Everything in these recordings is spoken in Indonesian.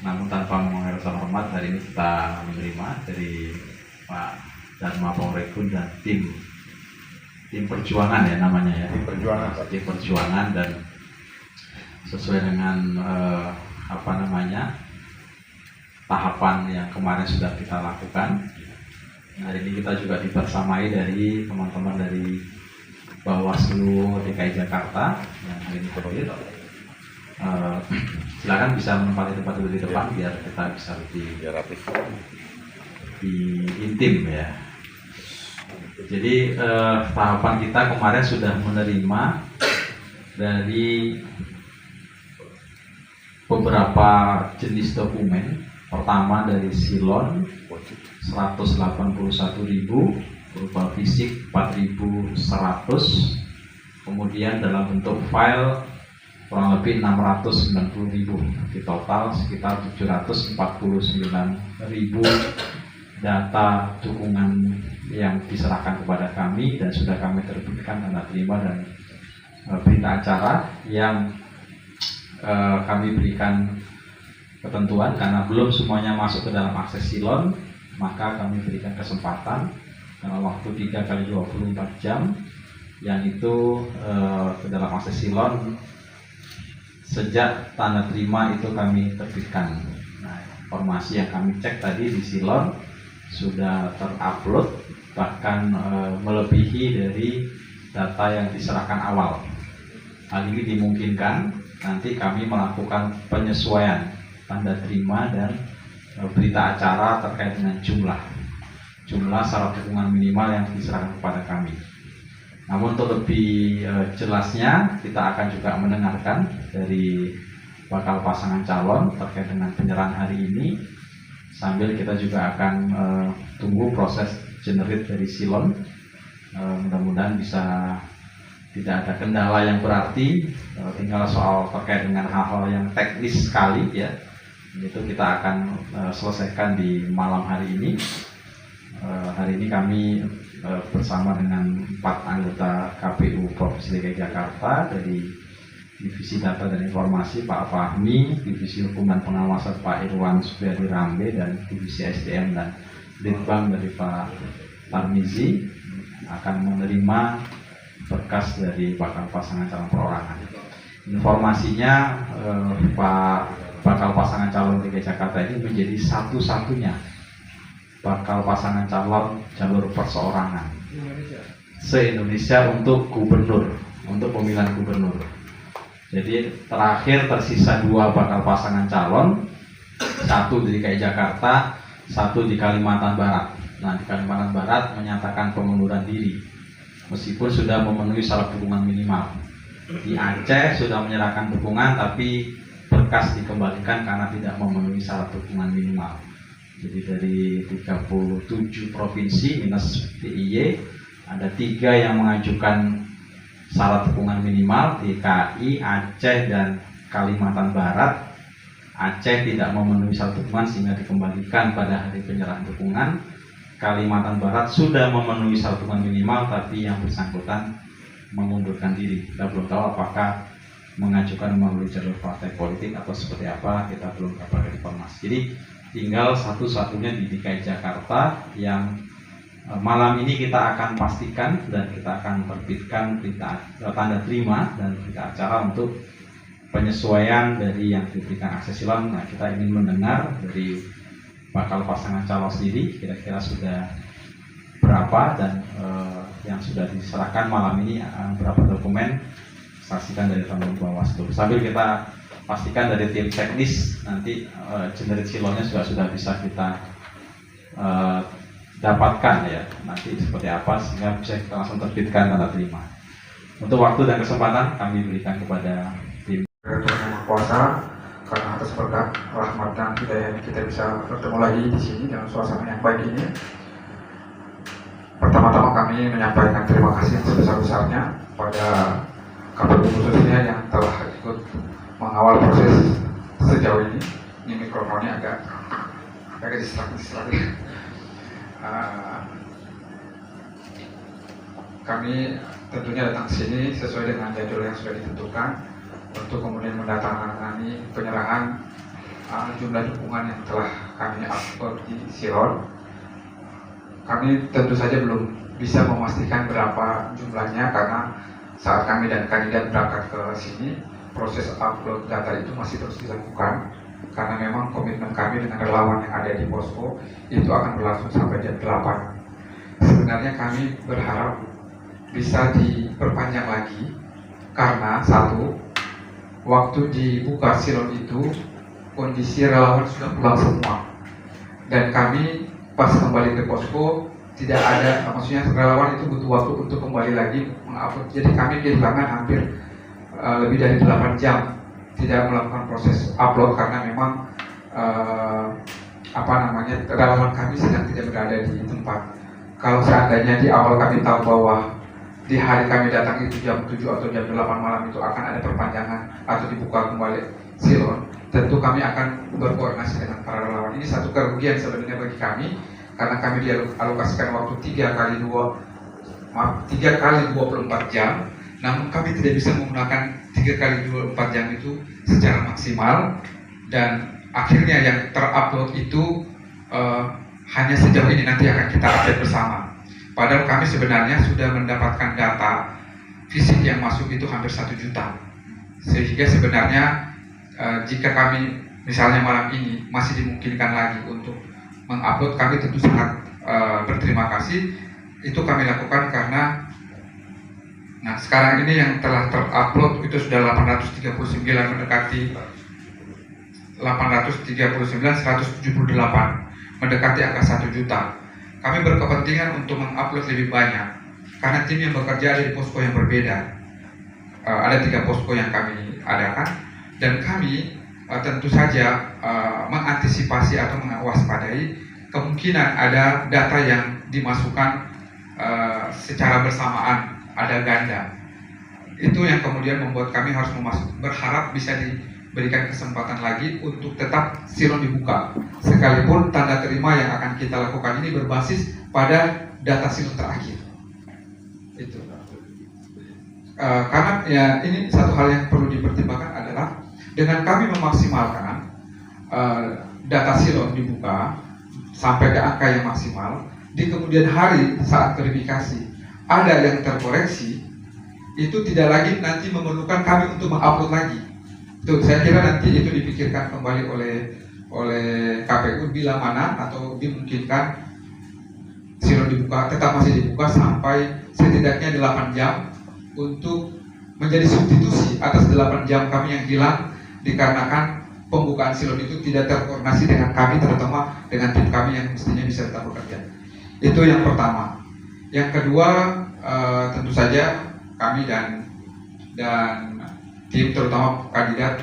namun tanpa mengurangi rasa hormat, hari ini kita menerima dari Pak Dharma Pongrekun dan tim perjuangan ya namanya ya. Tim perjuangan dan sesuai dengan tahapan yang kemarin sudah kita lakukan. Hari ini kita juga dibersamai dari teman-teman dari Bawaslu DKI Jakarta yang hari ini hadir. Silakan bisa menempati tempat dulu di depan biar kita bisa lebih intim ya. Jadi tahapan kita kemarin sudah menerima dari beberapa jenis dokumen. Pertama dari Silon 181.000 berupa fisik 4.100, kemudian dalam bentuk file kurang lebih 690.000, di total sekitar 749.000 data dukungan yang diserahkan kepada kami dan sudah kami terbitkan tanda terima dan berita acara yang kami berikan ketentuan karena belum semuanya masuk ke dalam akses Silon, maka kami berikan kesempatan dalam waktu 3x24 jam yang itu ke dalam akses Silon sejak tanda terima itu kami terbitkan. Nah, informasi yang kami cek tadi di Silon sudah terupload bahkan melebihi dari data yang diserahkan awal. Hal ini dimungkinkan nanti kami melakukan penyesuaian tanda terima dan berita acara terkait dengan jumlah syarat dukungan minimal yang diserahkan kepada kami. Namun untuk lebih jelasnya kita akan juga mendengarkan dari bakal pasangan calon terkait dengan penyerahan hari ini, sambil kita juga akan tunggu proses generate dari Silon. Mudah-mudahan bisa tidak ada kendala yang berarti, tinggal soal terkait dengan hal-hal yang teknis sekali ya. Itu kita akan selesaikan di malam hari ini. Hari ini kami bersama dengan 4 anggota KPU Provinsi DKI Jakarta dari Divisi Data dan Informasi Pak Fahmi, Divisi Hukum dan Pengawasan Pak Irwan Supriyadi Rambe, dan Divisi SDM dan Litbang dari Pak Tarmizi akan menerima berkas dari bakal pasangan calon perorangan. Informasinya bakal pasangan calon DKI Jakarta ini menjadi satu-satunya bakal pasangan calon jalur perseorangan se-Indonesia untuk gubernur, untuk pemilihan gubernur. Jadi terakhir tersisa 2 bakal pasangan calon, 1 di DKI Jakarta, 1 di Kalimantan Barat. Nah, di Kalimantan Barat menyatakan pengunduran diri meskipun sudah memenuhi syarat dukungan minimal. Di Aceh sudah menyerahkan dukungan tapi berkas dikembalikan karena tidak memenuhi syarat dukungan minimal. Jadi dari 37 provinsi minus DIY ada 3 yang mengajukan syarat dukungan minimal, DKI, Aceh, dan Kalimantan Barat. Aceh tidak memenuhi syarat dukungan sehingga dikembalikan pada hari penyerahan dukungan. Kalimantan Barat sudah memenuhi syarat dukungan minimal tapi yang bersangkutan mengundurkan diri. Kita belum tahu apakah mengajukan melalui jalur partai politik atau seperti apa, kita belum dapat informasi. Jadi tinggal satu-satunya di DKI Jakarta yang malam ini kita akan pastikan dan kita akan terbitkan berita tanda terima dan berita acara untuk penyesuaian dari yang diberikan akses Silon. Nah, kita ingin mendengar dari bakal pasangan calon sendiri kira-kira sudah berapa dan yang sudah diserahkan malam ini berapa dokumen. Saksikan dari teman Bawaslu. Sambil kita pastikan dari tim teknis nanti generate Silonnya sudah bisa kita dapatkan ya, nanti seperti apa sehingga bisa kita langsung terbitkan tanda terima. Untuk waktu dan kesempatan kami berikan kepada tim Yang Kuasa, karena atas berkat rahmat dan hidayah kita bisa bertemu lagi di sini dalam suasana yang baik ini. Pertama-tama kami menyampaikan terima kasih sebesar-besarnya pada KPU khususnya yang telah ikut mengawal proses sejauh ini. Ini mikrofonnya agak distraksi. Kami tentunya datang ke sini sesuai dengan jadwal yang sudah ditentukan untuk kemudian mendatangani penyerahan jumlah dukungan yang telah kami upload di Silon. Kami tentu saja belum bisa memastikan berapa jumlahnya karena saat kami dan kandidat berangkat ke sini, proses upload data itu masih terus dilakukan karena memang komitmen kami dengan relawan yang ada di posko itu akan berlangsung sampai jam 8. Sebenarnya kami berharap bisa diperpanjang lagi karena satu, waktu dibuka Silon itu kondisi relawan sudah pulang semua dan kami pas kembali ke posko tidak ada, maksudnya relawan itu butuh waktu untuk kembali lagi mengupload. Jadi kami kehilangan hampir lebih dari 8 jam tidak melakukan proses upload karena memang relawan kami sedang tidak berada di tempat. Kalau seandainya di awal kami tahu bahwa di hari kami datang itu jam 7 atau jam 8 malam itu akan ada perpanjangan atau dibuka kembali Silon, tentu kami akan berkoordinasi dengan para relawan. Ini satu kerugian sebenarnya bagi kami karena kami dialokasikan waktu 3 kali 24 jam, namun kami tidak bisa menggunakan 3 kali 24 jam itu secara maksimal dan akhirnya yang terupload itu hanya sejauh ini, nanti akan kita update bersama. Padahal kami sebenarnya sudah mendapatkan data fisik yang masuk itu hampir 1 juta. Sehingga sebenarnya jika kami misalnya malam ini masih dimungkinkan lagi untuk mengupload, kami tentu sangat berterima kasih. Itu kami lakukan karena sekarang ini yang telah terupload itu sudah 839 mendekati 178 mendekati angka 1 juta. Kami berkepentingan untuk mengupload lebih banyak karena tim yang bekerja ada di posko yang berbeda. Ada 3 posko yang kami adakan dan kami tentu saja mengantisipasi atau mewaspadai kemungkinan ada data yang dimasukkan secara bersamaan, ada ganda. Itu yang kemudian membuat kami harus berharap bisa diberikan kesempatan lagi untuk tetap Silon dibuka. Sekalipun tanda terima yang akan kita lakukan ini berbasis pada data Silon terakhir. Itu. Karena ya ini satu hal yang perlu dipertimbangkan adalah dengan kami memaksimalkan data Silon dibuka sampai ke angka yang maksimal, di kemudian hari saat verifikasi ada yang terkoreksi, itu tidak lagi nanti memerlukan kami untuk mengupload lagi. Itu saya kira nanti itu dipikirkan kembali oleh KPU bila mana atau dimungkinkan Silon dibuka, tetap masih dibuka sampai setidaknya 8 jam untuk menjadi substitusi atas 8 jam kami yang hilang dikarenakan pembukaan Silon itu tidak terkoordinasi dengan kami, terutama dengan tim kami yang mestinya bisa tetap bekerja. Itu yang pertama. Yang kedua, tentu saja kami dan tim, terutama kandidat,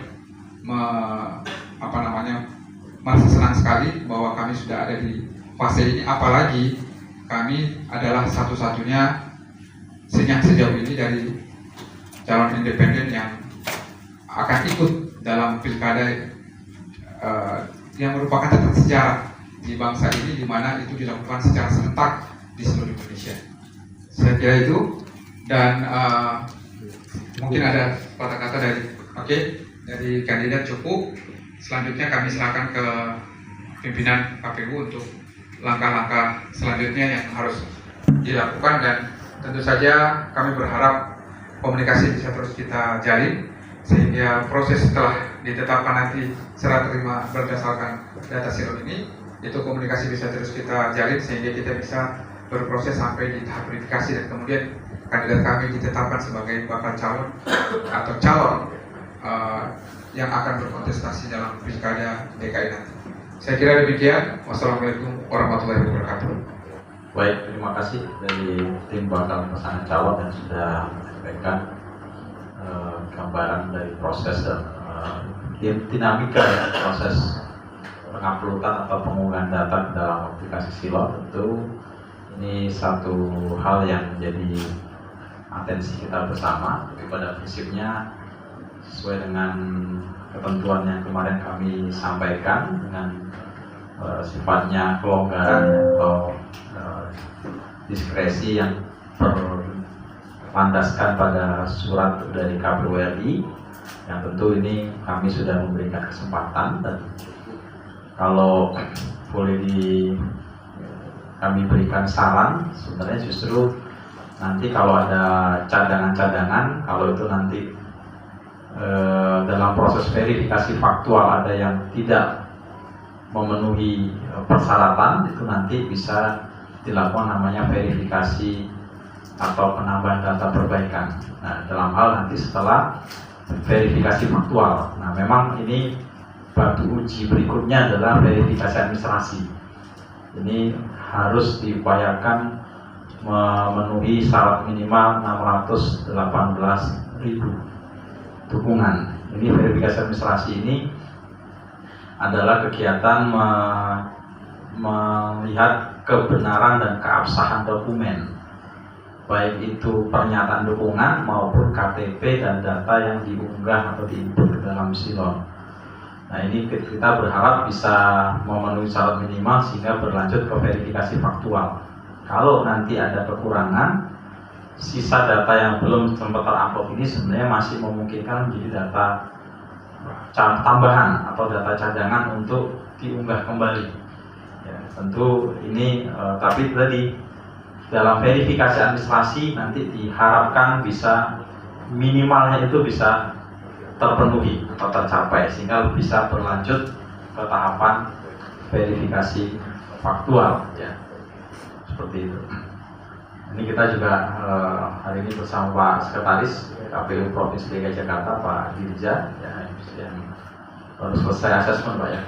merasa senang sekali bahwa kami sudah ada di fase ini. Apalagi kami adalah satu-satunya sejauh ini dari calon independen yang akan ikut dalam pilkada yang merupakan catatan sejarah di bangsa ini, di mana itu dilakukan secara serentak di seluruh Indonesia. Saya kira itu, dan mungkin ada kata-kata dari kandidat cukup. Selanjutnya kami serahkan ke pimpinan KPU untuk langkah-langkah selanjutnya yang harus dilakukan, dan tentu saja kami berharap komunikasi bisa terus kita jalin sehingga proses setelah ditetapkan nanti serah terima berdasarkan data Silon ini, itu komunikasi bisa terus kita jalin sehingga kita bisa berproses sampai di tahap verifikasi dan kemudian kandidat kami ditetapkan sebagai bakal calon atau calon yang akan berkontestasi dalam pilkada DKI nanti. Saya kira demikian. Wassalamualaikum warahmatullahi wabarakatuh. Baik, terima kasih dari tim bakal pasangan calon yang sudah menyampaikan gambaran dari proses dan dinamika ya, proses penguploadan atau pengunggahan data dalam aplikasi Silon. Tentu ini satu hal yang menjadi atensi kita bersama, tapi pada prinsipnya sesuai dengan ketentuan yang kemarin kami sampaikan dengan sifatnya kelonggaran atau diskresi yang berlandaskan pada surat dari KPU RI, yang tentu ini kami sudah memberikan kesempatan dan kalau boleh kami berikan saran, sebenarnya justru nanti kalau ada cadangan-cadangan, kalau itu nanti dalam proses verifikasi faktual ada yang tidak memenuhi persyaratan, itu nanti bisa dilakukan namanya verifikasi atau penambahan data perbaikan. Nah, dalam hal nanti setelah verifikasi faktual. Nah, memang ini batu uji berikutnya adalah verifikasi administrasi. Ini harus diupayakan memenuhi syarat minimal 618.000 dukungan. Ini verifikasi administrasi ini adalah kegiatan melihat kebenaran dan keabsahan dokumen, baik itu pernyataan dukungan maupun KTP dan data yang diunggah atau diinput ke dalam silon. Nah, ini kita berharap bisa memenuhi syarat minimal sehingga berlanjut ke verifikasi faktual. Kalau nanti ada kekurangan, sisa data yang belum sempat terupload ini sebenarnya masih memungkinkan menjadi data tambahan atau data cadangan untuk diunggah kembali. Ya, tentu ini tapi tadi dalam verifikasi administrasi nanti diharapkan bisa minimalnya itu bisa terpenuhi atau tercapai sehingga bisa berlanjut ke tahapan verifikasi faktual, ya, seperti itu. Ini kita juga hari ini bersama Pak Sekretaris KPU Provinsi DKI Jakarta, Pak Dirja, ya, yang baru selesai asesmen, Pak, ya.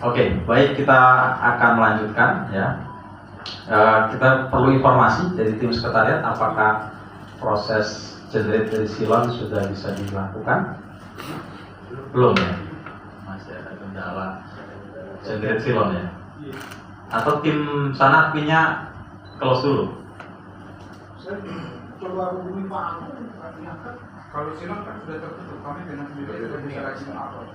Oke, baik, kita akan melanjutkan, ya. Kita perlu informasi dari tim sekretariat apakah proses generate dari silon sudah bisa dilakukan? Belum, ya? Masih ada kendala generate silon, ya? Atau tim sana adminnya close dulu? Coba hubungi Pak Angga, Kalau silon kan sudah tertutup, kami dengan sendiri sudah bisa lagi mengupload.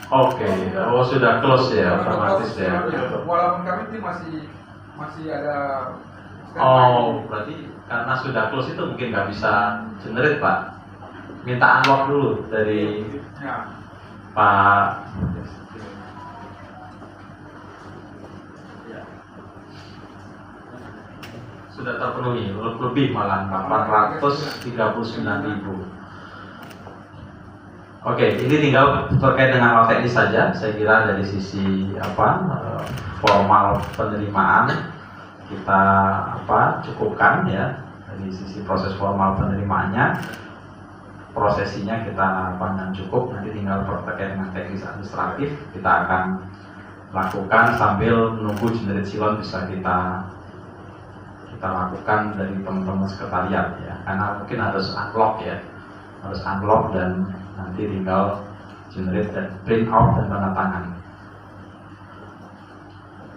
Oke, oh sudah close ya, otomatis ya. Walaupun kami tim masih ada. Oh, berarti karena sudah close itu mungkin nggak bisa generate, Pak. Minta unlock dulu dari Ya. Pak. Sudah terpenuhi, lebih malah 839.000. Oke, ini tinggal terkait dengan hal teknis saja. Saya kira dari sisi formal penerimaan kita cukupkan, ya. Dari sisi proses formal penerimaannya, prosesinya kita pandang cukup. Nanti tinggal terkait dengan teknis administratif kita akan lakukan sambil menunggu generate silon bisa kita lakukan dari teman-teman sekretariat, ya, karena mungkin harus unlock, ya, harus unlock dan nanti tinggal generate dan print out dan tanda tangan.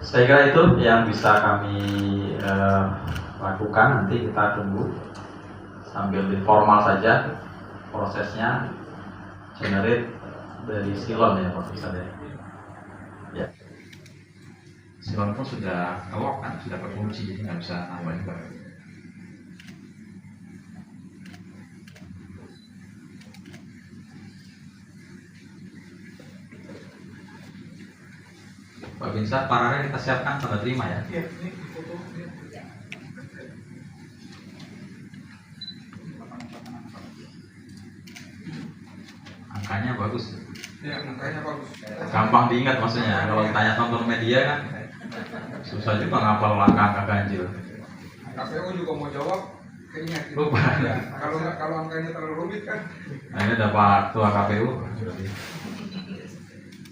Saya kira itu yang bisa kami lakukan. Nanti kita tunggu sambil informal saja prosesnya generate dari silon, ya, Pak Ustaz, ya. Silon pun sudah nge-lock kan, sudah kekunci, jadi nggak bisa nambahin juga. Pak Binsar, paralel kita siapkan tanda terima, ya. Iya, ini foto. Angkanya bagus, Ya, makanya bagus. gampang diingat maksudnya. Kalau ditanya tonton media kan susah juga ngapal angka ganjil. KPU juga mau jawab, keingat. Lupa. Ya, kalau angkanya terlalu rumit kan. Nah, ini ada Pak Ketua KPU.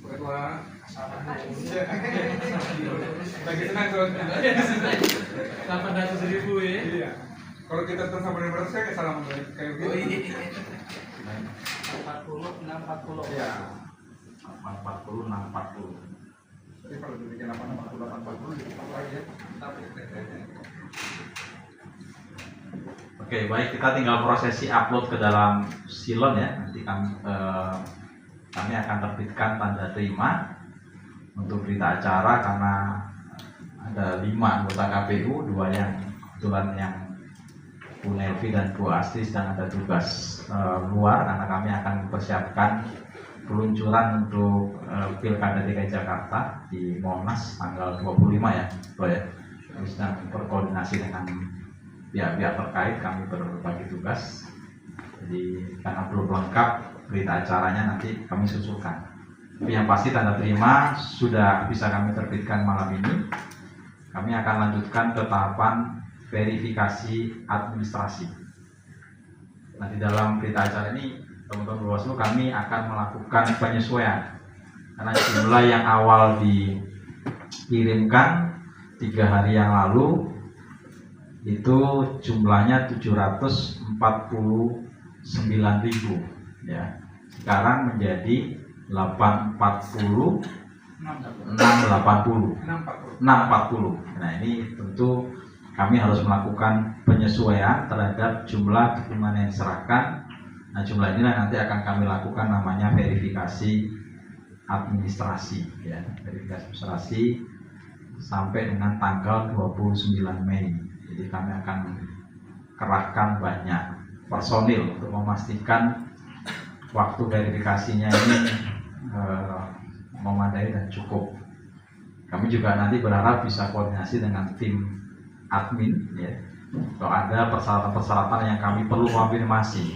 Ketua lagi senang soalnya. 800.000 ya. Iya. Kalau kita terus sama dengan saya kayak salah kayak gitu. 40, 640. Iya. 40, 640. Jadi kalau dibikin 840 ditambah lagi, ya. Oke, baik, kita tinggal prosesi upload ke dalam silon, ya. Nanti kami akan terbitkan tanda terima untuk berita acara karena ada 5 anggota KPU, 2 yang kebetulan yang Bu Nelvi dan Bu Asti sedang ada tugas luar, karena kami akan mempersiapkan peluncuran untuk Pilkada DKI Jakarta di Monas tanggal 25 ya, Bro ya. Kami sedang berkoordinasi dengan pihak-pihak terkait, kami berbagi tugas. Jadi karena belum lengkap berita acaranya nanti kami susulkan. Tapi yang pasti tanda terima sudah bisa kami terbitkan malam ini. Kami akan lanjutkan ke tahapan verifikasi administrasi. Nah, di dalam berita acara ini, teman-teman Bawaslu, kami akan melakukan penyesuaian. Karena jumlah yang awal dikirimkan 3 hari yang lalu itu jumlahnya 749.000 ya. Sekarang menjadi 640. Nah, ini tentu kami harus melakukan penyesuaian terhadap jumlah dukungan yang diserahkan. Nah, jumlah inilah nanti akan kami lakukan namanya verifikasi administrasi ya. Verifikasi administrasi sampai dengan tanggal 29 Mei. Jadi kami akan kerahkan banyak personil untuk memastikan waktu verifikasinya ini memadai dan cukup. Kami juga nanti berharap bisa koordinasi dengan tim admin ya. Kalau ada persyaratan-persyaratan yang kami perlu konfirmasi,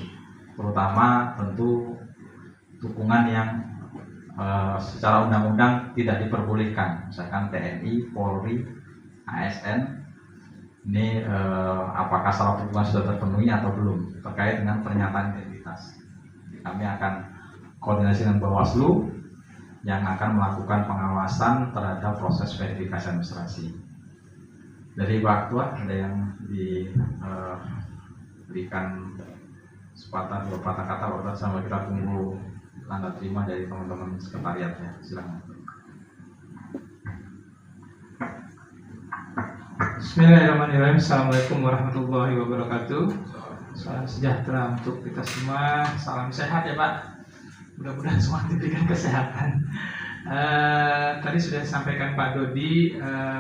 terutama tentu dukungan yang secara undang-undang tidak diperbolehkan, misalkan TNI, Polri, ASN. Ini apakah syarat dukungan sudah terpenuhi atau belum terkait dengan pernyataan identitas. Kami akan koordinasi dengan Bawaslu yang akan melakukan pengawasan terhadap proses verifikasi administrasi. Dari Pak Ketua ada yang diberikan sepatah dua patah kata Bapak, sama kita tunggu tanda terima dari teman-teman sekretariat ya. Silakan. Bismillahirrahmanirrahim. Assalamualaikum warahmatullahi wabarakatuh. Salam sejahtera untuk kita semua. Salam sehat ya Pak. Mudah-mudahan semua diberikan kesehatan. Tadi sudah disampaikan Pak Dodi,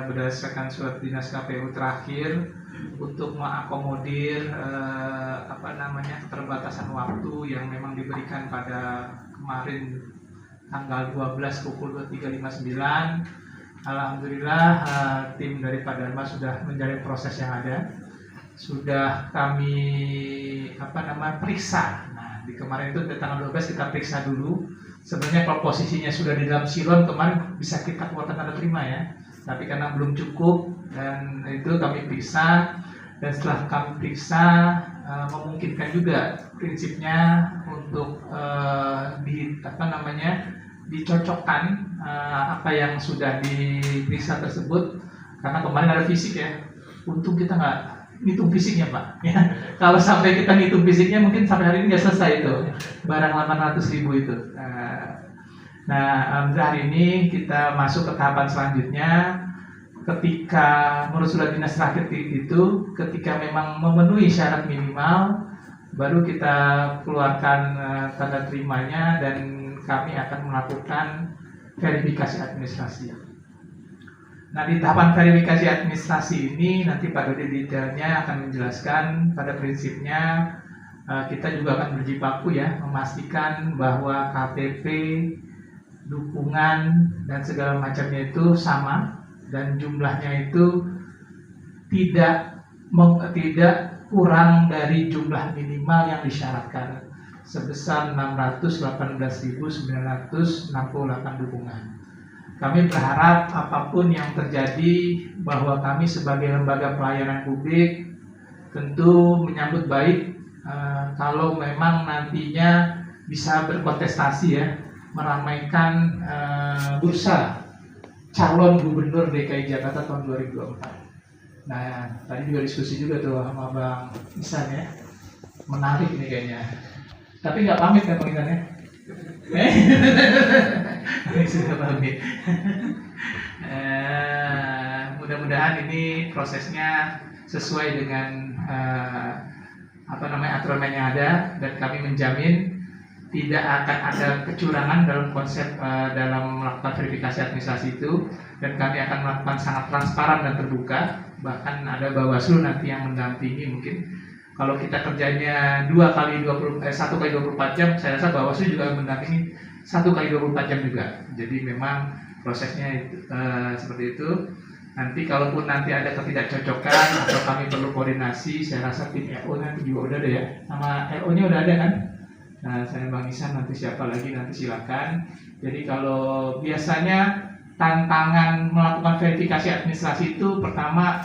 berdasarkan surat dinas KPU terakhir untuk mengakomodir keterbatasan waktu yang memang diberikan pada kemarin tanggal 12 pukul 23.59. Alhamdulillah tim dari Pak Dharma sudah menjalani proses yang ada, sudah kami periksa. Nah, di kemarin itu di tanggal 12 kita periksa dulu. Sebenarnya kalau posisinya sudah di dalam silon kemarin bisa kita keluarkan tanda terima ya, tapi karena belum cukup dan itu kami periksa, dan setelah kami periksa memungkinkan juga prinsipnya untuk dicocokkan apa yang sudah diperiksa tersebut, karena kemarin ada fisik ya. Untung kita nggak ngitung fisiknya Pak ya. Kalau sampai kita ngitung fisiknya mungkin sampai hari ini nggak selesai itu barang 800.000 itu. Nah, hari ini kita masuk ke tahapan selanjutnya. Ketika menurut surat dinas terakhir itu, ketika memang memenuhi syarat minimal, baru kita keluarkan tanda terimanya dan kami akan melakukan verifikasi administrasi. Nah, di tahapan verifikasi administrasi ini nanti Pak Dodi detailnya akan menjelaskan. Pada prinsipnya kita juga akan berjibaku ya, memastikan bahwa KTP, dukungan dan segala macamnya itu sama dan jumlahnya itu tidak kurang dari jumlah minimal yang disyaratkan sebesar 618.968 dukungan. Kami berharap apapun yang terjadi, bahwa kami sebagai lembaga pelayanan publik tentu menyambut baik kalau memang nantinya bisa berkontestasi ya, meramaikan bursa calon gubernur DKI Jakarta tahun 2024. Nah, tadi juga diskusi juga tuh sama Bang Isan ya, menarik nih kayaknya. Tapi nggak pamit kan Bang Isan ya? Sudah pamit. Mudah-mudahan ini prosesnya sesuai dengan aturan yang ada, dan kami menjamin tidak akan ada kecurangan dalam konsep dalam melakukan verifikasi administrasi itu, dan kami akan melakukan sangat transparan dan terbuka. Bahkan ada Bawaslu nanti yang mendampingi. Mungkin kalau kita kerjanya 1 kali 24 jam, saya rasa Bawaslu juga mendampingi 1 kali 24 jam juga. Jadi memang prosesnya seperti itu. Nanti kalaupun nanti ada ketidakcocokan atau kami perlu koordinasi, saya rasa tim LO nanti juga udah ada ya. Nama LO-nya udah ada kan? Nah, saya Bang Isan, nanti siapa lagi nanti silakan. Jadi kalau biasanya tantangan melakukan verifikasi administrasi itu pertama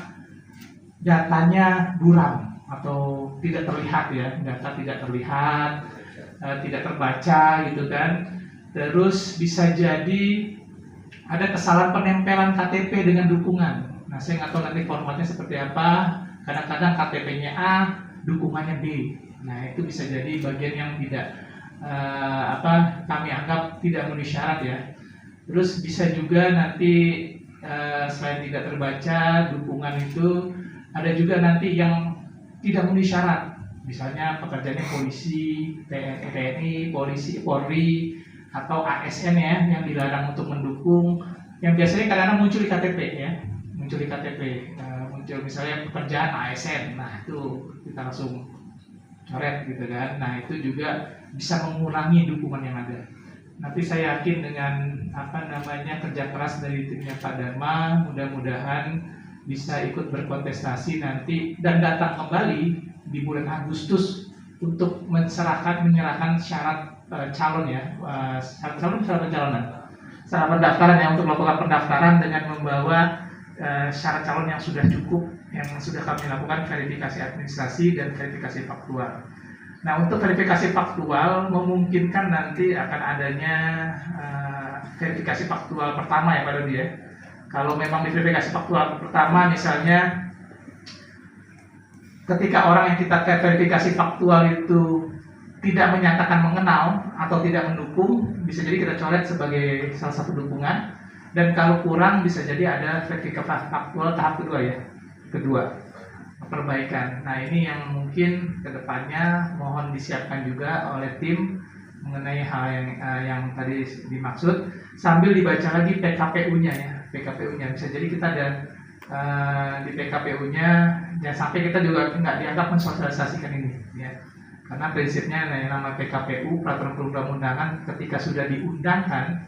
datanya buram atau tidak terlihat ya, data tidak terlihat, tidak terbaca gitu kan. Terus bisa jadi ada kesalahan penempelan KTP dengan dukungan. Nah, saya nggak tahu nanti formatnya seperti apa. Kadang-kadang KTP-nya A, dukungannya B. Nah, itu bisa jadi bagian yang tidak kami anggap tidak memenuhi syarat ya. Terus bisa juga nanti selain tidak terbaca dukungan itu, ada juga nanti yang tidak memenuhi syarat. Misalnya pekerjaannya polisi, TNI, polisi, Polri, atau ASN ya, yang dilarang untuk mendukung, yang biasanya kadang-kadang muncul di KTP ya, muncul misalnya pekerjaan ASN, nah itu kita langsung coret gitu kan. Nah itu juga bisa mengurangi dukungan yang ada. Nanti saya yakin dengan kerja keras dari timnya Pak Dharma, mudah-mudahan bisa ikut berkontestasi nanti dan datang kembali di bulan Agustus untuk menyerahkan syarat calon ya, syarat pendaftaran ya, untuk melakukan pendaftaran dengan membawa syarat calon yang sudah cukup, yang sudah kami lakukan verifikasi administrasi dan verifikasi faktual. Nah, untuk verifikasi faktual memungkinkan nanti akan adanya verifikasi faktual pertama ya Pak Dodi ya. Kalau memang di verifikasi faktual pertama misalnya ketika orang yang kita verifikasi faktual itu tidak menyatakan mengenal atau tidak mendukung, bisa jadi kita coret sebagai salah satu dukungan. Dan kalau kurang bisa jadi ada verifikasi faktual tahap kedua ya, perbaikan. Nah ini yang mungkin kedepannya mohon disiapkan juga oleh tim mengenai hal yang tadi dimaksud, sambil dibaca lagi PKPU-nya ya, PKPU-nya. Bisa jadi kita ada di PKPU-nya, jangan sampai kita juga nggak dianggap mensosialisasikan ini ya. Karena prinsipnya yang nama PKPU, peraturan perundang-undangan, ketika sudah diundangkan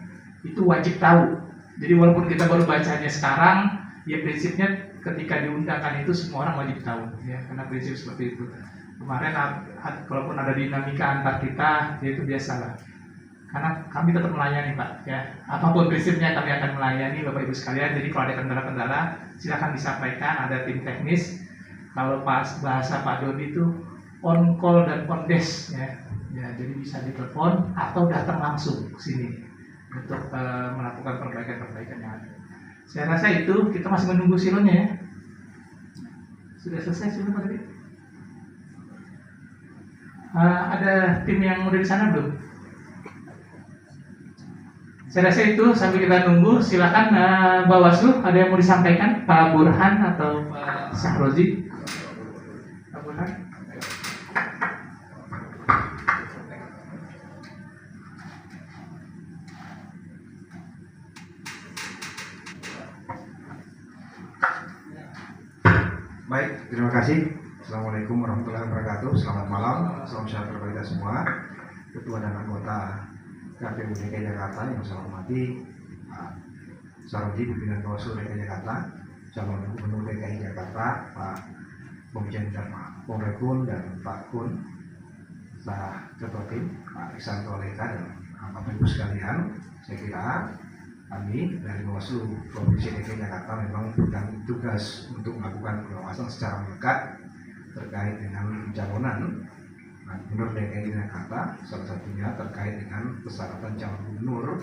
itu wajib tahu. Jadi walaupun kita baru bacanya sekarang, ya prinsipnya ketika diundangkan itu semua orang wajib tahu ya, karena prinsip seperti itu. Kemarin kalaupun ada dinamika antar kita, ya itu biasalah. Karena kami tetap melayani Pak ya. Apapun prinsipnya kami akan melayani Bapak Ibu sekalian. Jadi kalau ada kendala-kendala silakan disampaikan, ada tim teknis. Kalau pas bahasa Pak Dodi itu on call dan on desk ya. Jadi bisa ditelepon atau datang langsung ke sini untuk melakukan perbaikan-perbaikan yang ada. Saya rasa itu, kita masih menunggu silonnya ya. Sudah selesai silon Pak Dodi? Ada tim yang udah di sana belum? Saya rasa itu, sambil kita nunggu silakan Bawaslu ada yang mau disampaikan, Pak Burhan atau Pak Sahrozi. Pak Burhan. Baik, terima kasih. Assalamualaikum warahmatullahi wabarakatuh. Selamat malam, salam sejahtera bagi kita semua. Ketua dan anggota KPU DKI Jakarta yang saya hormati Pak Saroji, pimpinan Bawaslu DKI Jakarta, calon gubernur DKI Jakarta Pak Komjen dan Pak Polrekun dan Pak Kun, Pak Ketua Tim Pak Iksanto Aleka dan Bapak Ibu sekalian. Saya kira kami dari Bawaslu Provinsi DKI Jakarta memang bertanggung tugas untuk melakukan pengawasan secara melekat terkait dengan pencalonan Gubernur DKI Jakarta, salah satunya terkait dengan persyaratan calon gubernur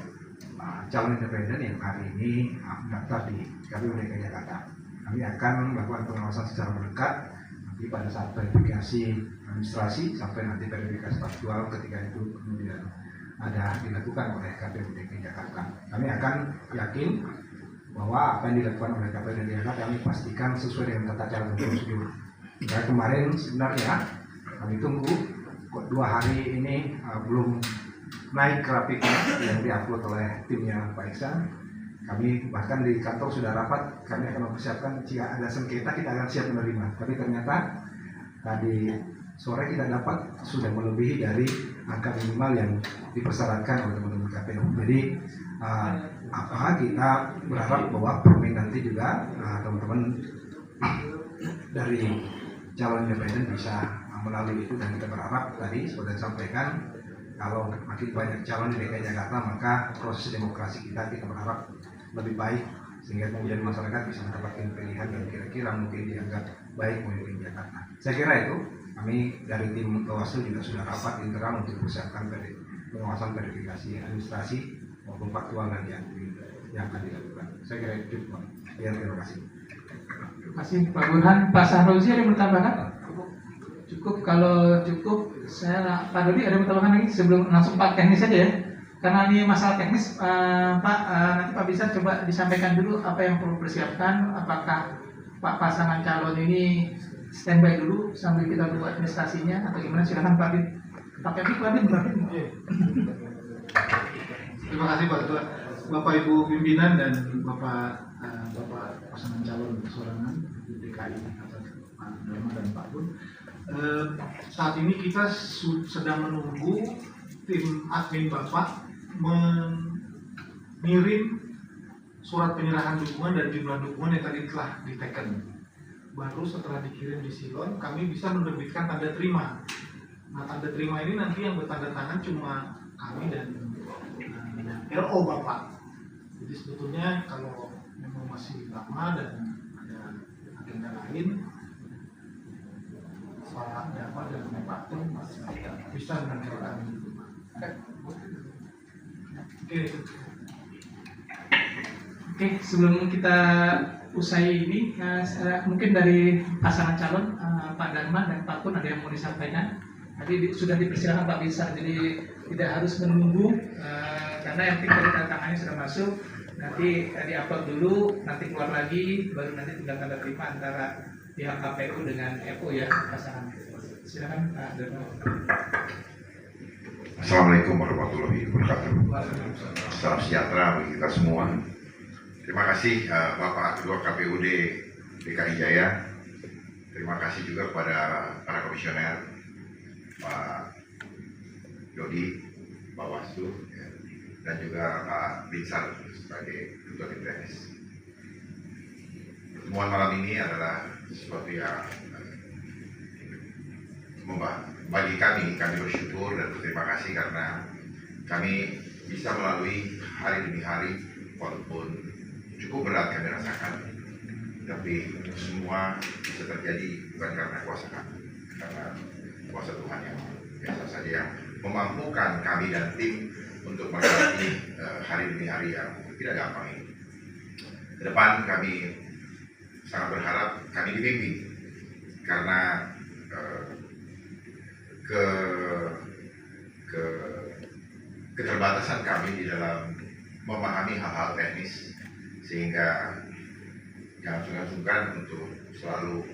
calon independen yang hari ini mendaftar di KPU DKI Jakarta. Kami akan melakukan pengawasan secara melekat nanti pada saat verifikasi administrasi sampai nanti verifikasi faktual ketika itu kemudian ada dilakukan oleh KPU DKI Jakarta. Kami akan yakin bahwa apa yang dilakukan oleh KPU DKI Jakarta kami pastikan sesuai dengan tata cara dan prosedur. Karena kemarin sebenarnya kami tunggu 2 hari ini belum naik grafiknya yang diupload oleh timnya Pak Iksan. Kami bahkan di kantor sudah rapat, kami akan mempersiapkan jika ada sengketa kita akan siap menerima. Tapi ternyata tadi sore kita dapat sudah melebihi dari angka minimal yang dipersyaratkan oleh teman-teman KPU. Jadi kita berharap bahwa Permin nanti juga teman-teman dari calon independen bisa melalui itu, dan kita berharap tadi seperti yang sampaikan, kalau makin banyak calon di DKI Jakarta maka proses demokrasi kita berharap lebih baik, sehingga kemudian masyarakat bisa mendapatkan pilihan yang kira-kira mungkin dianggap baik memimpin Jakarta. Saya kira itu, kami dari tim Bawaslu juga sudah rapat internal untuk persiapkan pengawasan verifikasi administrasi maupun faktual nanti yang akan dilakukan. Saya kira itu, Pak. Ya, terima kasih. Terima kasih Pak Burhan. Pak Sahrozi ada yang bertambahan? Cukup, kalau cukup Pak Dodi ada yang bertambahan lagi sebelum langsung Pak teknis saja ya. Karena ini masalah teknis, Pak, nanti Pak bisa coba disampaikan dulu apa yang perlu persiapkan. Apakah Pak pasangan calon ini standby dulu sambil kita buat administrasinya atau gimana? Silakan Pak Bin. Pak Bin. Terima kasih Pak Ketua, Bapak Ibu pimpinan dan Bapak pasangan calon sorangan di DKI atas Pak Dharma dan Pak Bun. Saat ini kita sedang menunggu tim admin Bapak mengirim surat penyerahan dukungan dan jumlah dukungan yang tadi telah diteken. Baru setelah dikirim di Silon, kami bisa menerbitkan tanda terima. Nah, tanda terima ini nanti yang bertanda tangan cuma kami dan LO Bapak. Jadi sebetulnya kalau memang masih lama dan ada agenda lain, Pak Dharma dan Pak Tun masih bisa menentukan itu. Oke, sebelum kita usai ini, mungkin dari pasangan calon Pak Dharma dan Pak Pun ada yang mau disampaikan. Tadi sudah dipersilakan Pak Bisa, jadi tidak harus menunggu karena yang tim dari tanda tangannya sudah masuk. Nanti di-upload dulu, nanti keluar lagi, baru nanti tinggal tanda terima antara pihak KPU dengan FO ya pasangan. Silakan Pak Dharma. Assalamualaikum warahmatullahi wabarakatuh. Salam sejahtera bagi kita semua. Terima kasih Bapak Ketua KPUD DKI Jaya. Terima kasih juga kepada para komisioner, Pak Dodi, Pak Wastu, dan juga Pak Binsar sebagai Ketua Tim Teknis. Pertemuan malam ini adalah sesuatu yang bagi kami bersyukur dan berterima kasih karena kami bisa melalui hari demi hari, walaupun cukup berat kami rasakan, tapi semua bisa terjadi bukan karena kuasa kami, karena kuasa Tuhan yang biasa saja yang memampukan kami dan tim untuk melewati hari demi hari yang tidak gampang ini. Ke depan kami sangat berharap kami dibimbing karena keterbatasan kami di dalam memahami hal-hal teknis, sehingga jangan sungkan-sungkan untuk selalu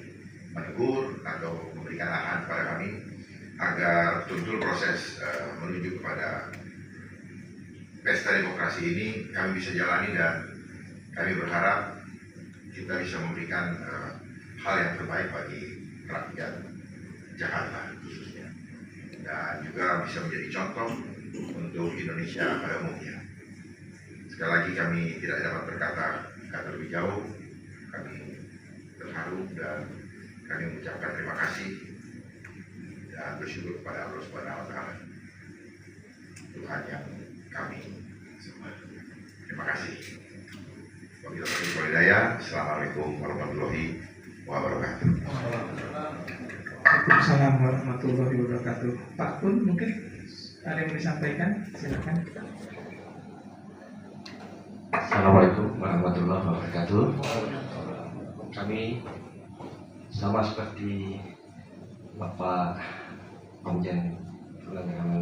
menegur atau memberikan arahan kepada kami agar betul-betul proses menuju kepada pesta demokrasi ini kami bisa jalani, dan kami berharap kita bisa memberikan hal yang terbaik bagi rakyat Jakarta khususnya, dan juga bisa menjadi contoh untuk Indonesia pada umumnya. Sekali lagi kami tidak dapat berkata lebih jauh. Kami terharu dan kami mengucapkan terima kasih dan bersyukur kepada Allah Subhanahu wa Ta'ala, Tuhan yang kami sembah. Terima kasih. Wabillahi taufiq wal hidayah. Assalamualaikum warahmatullahi wabarakatuh. Waalaikumsalam warahmatullahi wabarakatuh. Pak Pun mungkin ada yang disampaikan, silakan. Assalamualaikum warahmatullahi wabarakatuh. Kami sama seperti Bapak Komjen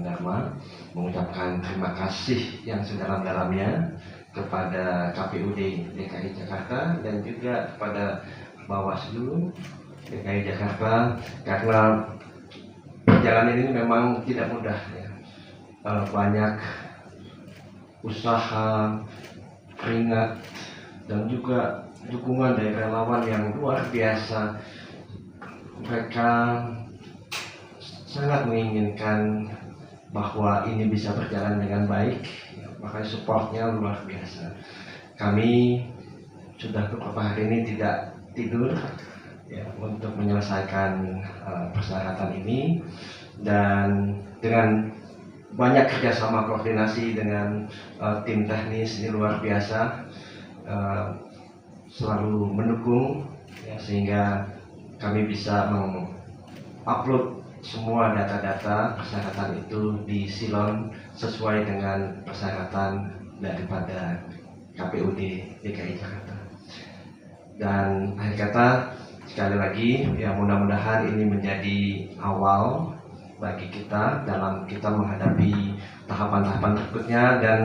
Dharma mengucapkan terima kasih yang sedalam-dalamnya kepada KPUD DKI Jakarta dan juga kepada Bawaslu DKI Jakarta, karena perjalanan ini memang tidak mudah ya. Banyak usaha, keringat, dan juga dukungan dari relawan yang luar biasa. Mereka sangat menginginkan bahwa ini bisa berjalan dengan baik, makanya supportnya luar biasa. Kami sudah beberapa hari ini tidak tidur ya, untuk menyelesaikan persyaratan ini, dan dengan banyak kerjasama koordinasi dengan tim teknis ini luar biasa, selalu mendukung ya, sehingga kami bisa mengupload semua data-data persyaratan itu di Silon sesuai dengan persyaratan daripada KPUD DKI Jakarta. Dan akhir kata, sekali lagi ya, mudah-mudahan ini menjadi awal bagi kita dalam kita menghadapi tahapan-tahapan berikutnya, dan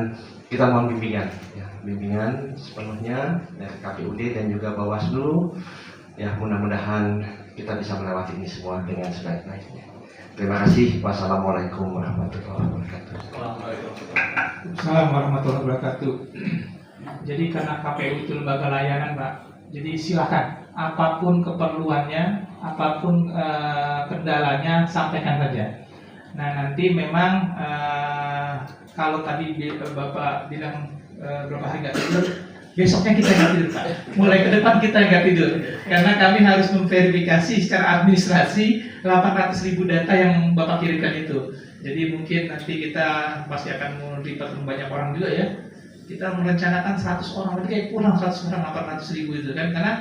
kita mohon bimbingan ya, bimbingan sepenuhnya dari KPUD dan juga Bawaslu ya, mudah-mudahan kita bisa melewati ini semua dengan sebaik-baiknya. Terima kasih. Wassalamualaikum warahmatullahi wabarakatuh. Assalamualaikum warahmatullahi wabarakatuh. Jadi karena KPU itu lembaga layanan, Pak, jadi silakan apapun keperluannya, apapun kendalanya, sampaikan saja. Nah, nanti memang kalau tadi Bapak bilang berapa hari nggak tidur, besoknya kita nggak tidur, Pak. Mulai ke depan kita nggak tidur, karena kami harus memverifikasi secara administrasi 800.000 data yang Bapak kirimkan itu. Jadi mungkin nanti kita pasti akan melibat banyak orang juga ya. Kita merencanakan 100 orang, berarti kayak kurang 100 orang 800.000 itu kan, karena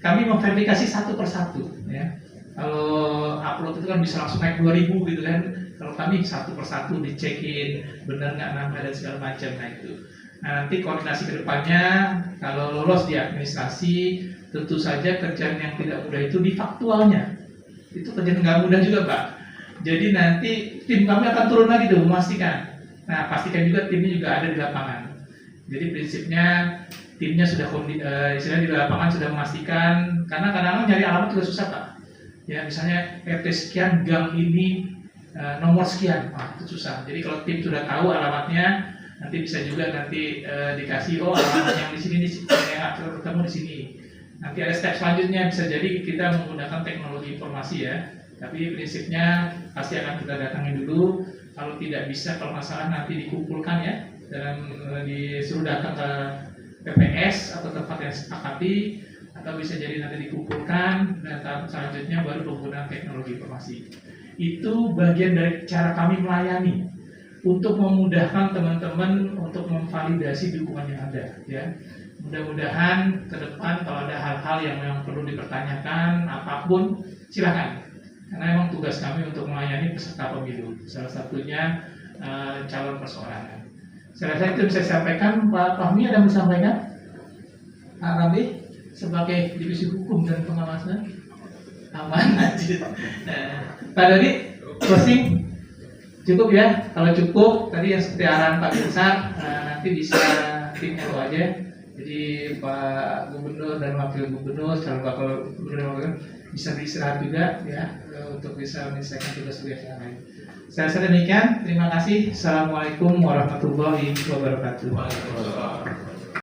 kami memverifikasi satu persatu ya. Kalau upload itu kan bisa langsung naik 2.000 gitu kan. Kalau kami satu persatu dicekin benar nggak nama dan segala macam, nah itu. Nah, nanti koordinasi ke depannya, kalau lolos di administrasi, tentu saja kerjaan yang tidak mudah itu di faktualnya. Itu kerjaan nggak mudah juga, Pak. Jadi nanti tim kami akan turun lagi tuh memastikan. Nah, pastikan juga timnya juga ada di lapangan. Jadi prinsipnya timnya sudah istilahnya di lapangan sudah memastikan, karena kadang-kadang nyari alamat juga susah, Pak. Ya, misalnya RT sekian gang ini nomor sekian, itu susah. Jadi kalau tim sudah tahu alamatnya, nanti bisa juga nanti dikasih alamat yang di sini yang ketemu di sini. Nanti ada step selanjutnya, bisa jadi kita menggunakan teknologi informasi ya. Tapi prinsipnya pasti akan kita datangin dulu. Kalau tidak bisa, kalau masalah nanti dikumpulkan ya, dan disuruh datang ke PPS atau tempat yang sepakati, atau bisa jadi nanti dikumpulkan, dan tahap selanjutnya baru penggunaan teknologi informasi. Itu bagian dari cara kami melayani untuk memudahkan teman-teman untuk memvalidasi dukungan yang ada ya. Mudah-mudahan ke depan kalau ada hal-hal yang memang perlu dipertanyakan apapun, silakan, karena memang tugas kami untuk melayani peserta pemilu, salah satunya calon perseorangan. Saya rasa itu bisa disampaikan. Pak Fahmi ada yang disampaikan? Pak Rabi sebagai divisi hukum dan pengawasan aman aja. Pak Dodi, closing cukup ya? Kalau cukup, tadi yang seperti arahan Pak Binsar, nanti bisa timnya lo aja. Jadi Pak Gubernur dan Wakil Gubernur, calon Wakil Gubernur dan Wakil bisa beristirahat juga ya, untuk bisa menyelesaikan tugas-tugas yang lain. Saya rasa demikian. Terima kasih. Assalamualaikum warahmatullahi wabarakatuh.